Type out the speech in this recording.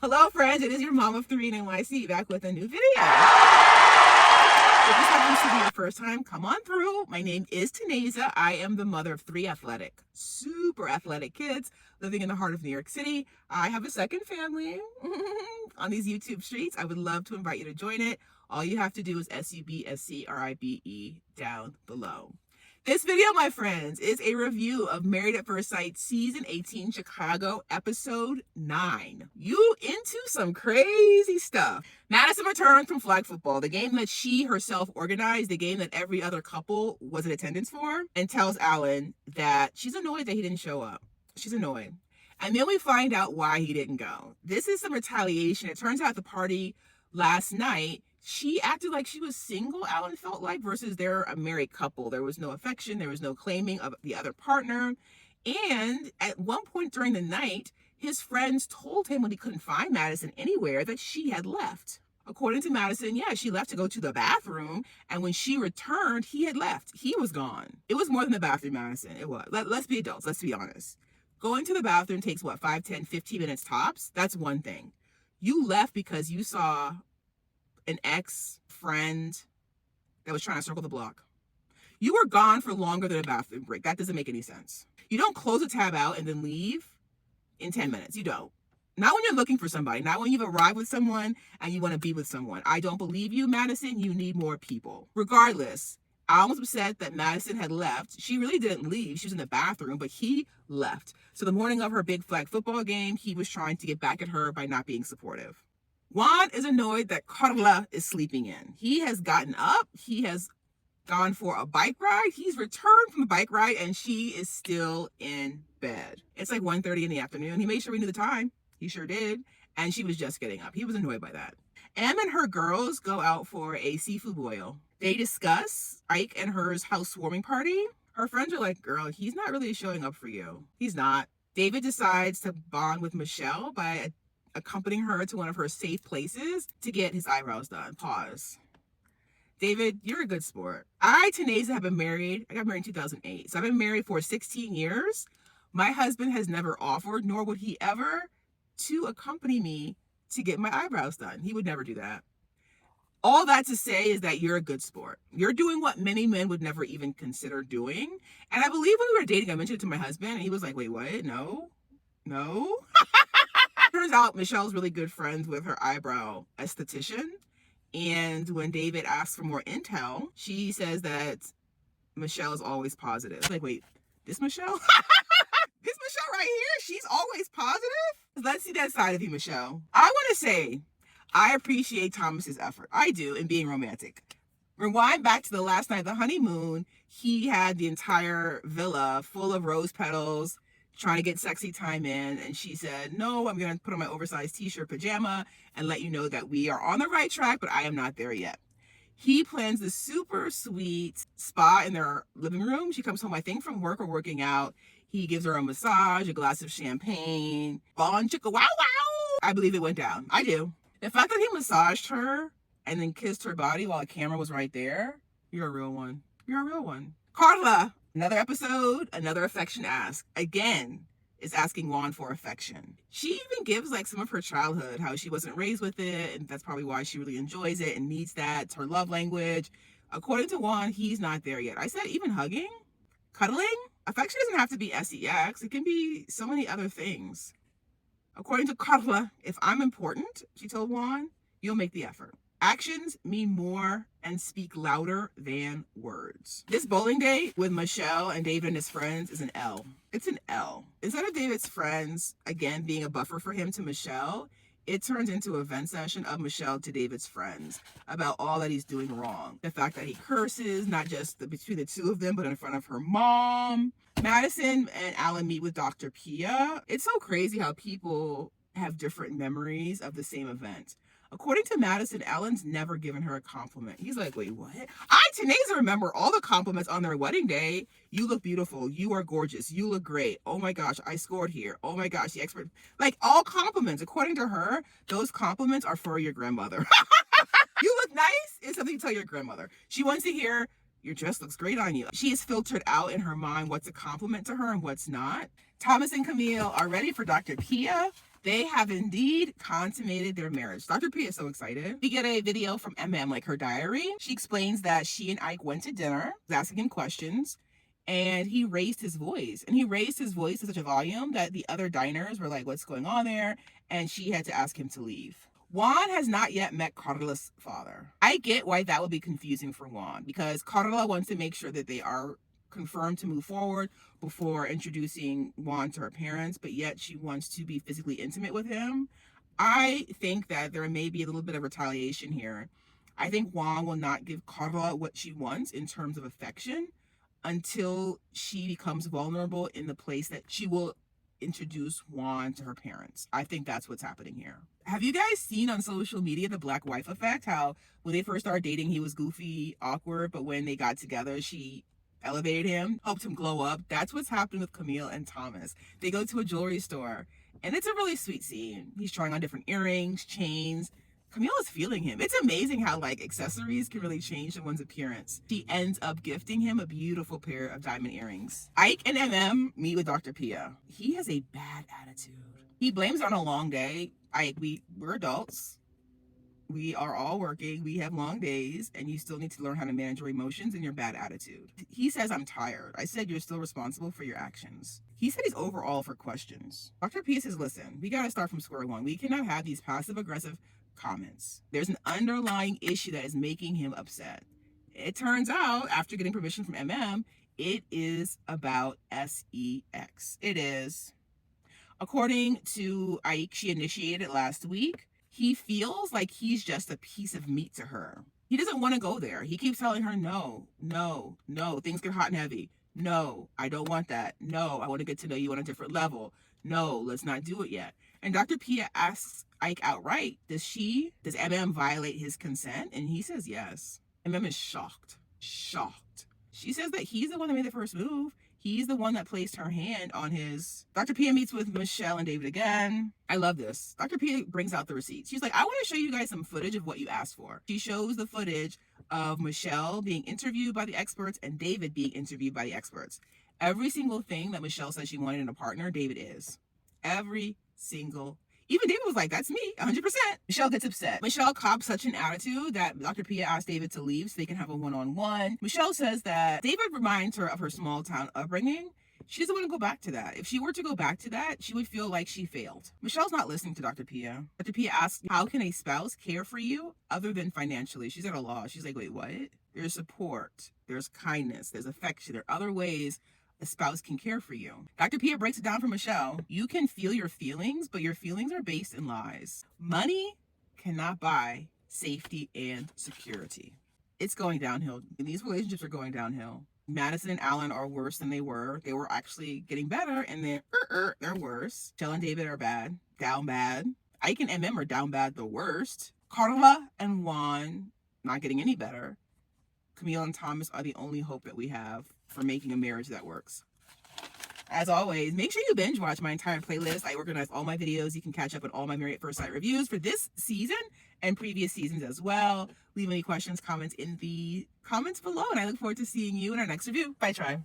Hello friends, it is your mom of 3 in NYC back with a new video. If this happens to be your first time, come on through. My name is Taneza. I am the mother of 3 athletic, super athletic kids living in the heart of New York City. I have a second family on these YouTube streets. I would love to invite you to join it. All you have to do is SUBSCRIBE down below. This video, my friends, is a review of Married at First Sight Season 18 Chicago, Episode 9. You into some crazy stuff. Madison returns from flag football, the game that she herself organized, the game that every other couple was in attendance for, and tells Alan that she's annoyed that he didn't show up. She's annoyed. And then we find out why he didn't go. This is some retaliation. It turns out at the party last night, she acted like she was single, Alan felt like, versus they're a married couple. There was no affection. There was no claiming of the other partner. And at one point during the night, his friends told him when he couldn't find Madison anywhere that she had left. According to Madison, yeah, she left to go to the bathroom. And when she returned, he had left. He was gone. It was more than the bathroom, Madison. It was. Let's be adults. Let's be honest. Going to the bathroom takes, 5, 10, 15 minutes tops? That's one thing. You left because you saw an ex-friend that was trying to circle the block. You were gone for longer than a bathroom break. That doesn't make any sense. You don't close a tab out and then leave in 10 minutes. You don't. Not when you're looking for somebody. Not when you've arrived with someone and you want to be with someone. I don't believe you, Madison. You need more people. Regardless, I was upset that Madison had left. She really didn't leave. She was in the bathroom, but he left. So the morning of her big flag football game, he was trying to get back at her by not being supportive. Juan is annoyed that Carla is sleeping in. He has gotten up. He has gone for a bike ride. He's returned from the bike ride and she is still in bed. It's like 1:30 in the afternoon. He made sure we knew the time. He sure did. And she was just getting up. He was annoyed by that. Em and her girls go out for a seafood boil. They discuss Ike and her's housewarming party. Her friends are like, girl, he's not really showing up for you. He's not. David decides to bond with Michelle by accompanying her to one of her safe places to get his eyebrows done. Pause. David, you're a good sport. Taneza, have been married. I got married in 2008. So I've been married for 16 years. My husband has never offered, nor would he ever, to accompany me to get my eyebrows done. He would never do that. All that to say is that you're a good sport. You're doing what many men would never even consider doing. And I believe when we were dating, I mentioned it to my husband, and he was like, wait, what? No. Turns out Michelle's really good friends with her eyebrow esthetician. And when David asks for more intel, she says that Michelle is always positive. Like, wait, this Michelle? This Michelle right here? She's always positive? Let's see that side of you, Michelle. I want to say, I appreciate Thomas's effort. I do, in being romantic. Rewind back to the last night of the honeymoon. He had the entire villa full of rose petals, trying to get sexy time in, and she said, no, I'm going to put on my oversized t-shirt pajama and let you know that we are on the right track, but I am not there yet. He plans this super sweet spa in their living room. She comes home, I think, from work or working out. He gives her a massage, a glass of champagne, bon chicka wow wow. I believe it went down. I do. The fact that he massaged her and then kissed her body while a camera was right there, you're a real one. You're a real one. Carla. Another episode, another affection ask. Again, is asking Juan for affection. She even gives like some of her childhood, how she wasn't raised with it, and that's probably why she really enjoys it and needs that. It's her love language. According to Juan, he's not there yet. I said even hugging, cuddling. Affection doesn't have to be sex. It can be so many other things. According to Carla, if I'm important, she told Juan, you'll make the effort. Actions mean more and speak louder than words. This bowling day with Michelle and David and his friends is an L. It's an L. Instead of David's friends, again, being a buffer for him to Michelle, it turns into a vent session of Michelle to David's friends about all that he's doing wrong. The fact that he curses, not just between the two of them, but in front of her mom. Madison and Alan meet with Dr. Pia. It's so crazy how people have different memories of the same event. According to Madison, Alan's never given her a compliment. He's like, wait, what? Taneza remember all the compliments on their wedding day. You look beautiful. You are gorgeous. You look great. Oh my gosh, I scored here. Oh my gosh, the expert. Like all compliments. According to her, those compliments are for your grandmother. You look nice is something to tell your grandmother. She wants to hear, your dress looks great on you. She has filtered out in her mind what's a compliment to her and what's not. Thomas and Camille are ready for Dr. Pia. They have indeed consummated their marriage. Dr. P is so excited. We get a video from MM, like her diary. She explains that she and Ike went to dinner, was asking him questions, and he raised his voice. And he raised his voice to such a volume that the other diners were like, what's going on there? And she had to ask him to leave. Juan has not yet met Carla's father. I get why that would be confusing for Juan, because Carla wants to make sure that they are confirmed to move forward before introducing Juan to her parents, but yet she wants to be physically intimate with him. I think that there may be a little bit of retaliation here. I think Juan will not give Carla what she wants in terms of affection until she becomes vulnerable in the place that she will introduce Juan to her parents. I think that's what's happening here. Have you guys seen on social media the black wife effect? How when they first started dating, he was goofy, awkward, but when they got together, she elevated him, helped him glow up. That's what's happening with Camille and Thomas. They go to a jewelry store, and it's a really sweet scene. He's trying on different earrings, chains. Camille is feeling him. It's amazing how like accessories can really change someone's appearance. She ends up gifting him a beautiful pair of diamond earrings. Ike and MM meet with Dr. Pia. He has a bad attitude. He blames on a long day. Ike, we're adults. We are all working. We have long days, and you still need to learn how to manage your emotions and your bad attitude. He says, I'm tired. I said, you're still responsible for your actions. He said he's overall for questions. Dr. P says, listen, we got to start from square one. We cannot have these passive-aggressive comments. There's an underlying issue that is making him upset. It turns out, after getting permission from MM, it is about sex. It is. According to Ike, she initiated it last week. He feels like he's just a piece of meat to her. He doesn't want to go there. He keeps telling her, no, things get hot and heavy. No, I don't want that. No, I want to get to know you on a different level. No, let's not do it yet. And Dr. Pia asks Ike outright, does MM violate his consent? And he says yes. MM is shocked. She says that he's the one that made the first move. He's the one that placed her hand on his... Dr. Pia meets with Michelle and David again. I love this. Dr. Pia brings out the receipts. She's like, I want to show you guys some footage of what you asked for. She shows the footage of Michelle being interviewed by the experts and David being interviewed by the experts. Every single thing that Michelle said she wanted in a partner, David is. Every single. Even David was like, that's me, 100%. Michelle gets upset. Michelle cops such an attitude that Dr. Pia asked David to leave so they can have a one-on-one. Michelle says that David reminds her of her small town upbringing. She doesn't want to go back to that. If she were to go back to that, she would feel like she failed. Michelle's not listening to Dr. Pia. Dr. Pia asks, how can a spouse care for you other than financially? She's at a loss. She's like, wait, what? There's support. There's kindness. There's affection. There are other ways a spouse can care for you. Dr. Pia breaks it down for Michelle. You can feel your feelings, but your feelings are based in lies. Money cannot buy safety and security. It's going downhill. These relationships are going downhill. Madison and Alan are worse than they were. They were actually getting better, and then they're worse. Michelle and David are bad, down bad. Ike and MM are down bad, the worst. Carla and Juan not getting any better. Camille and Thomas are the only hope that we have for making a marriage that works. As always, make sure you binge watch my entire playlist. I organize all my videos. You can catch up on all my Married at First Sight reviews for this season and previous seasons as well. Leave any questions, comments in the comments below, and I look forward to seeing you in our next review. Bye, Tribe.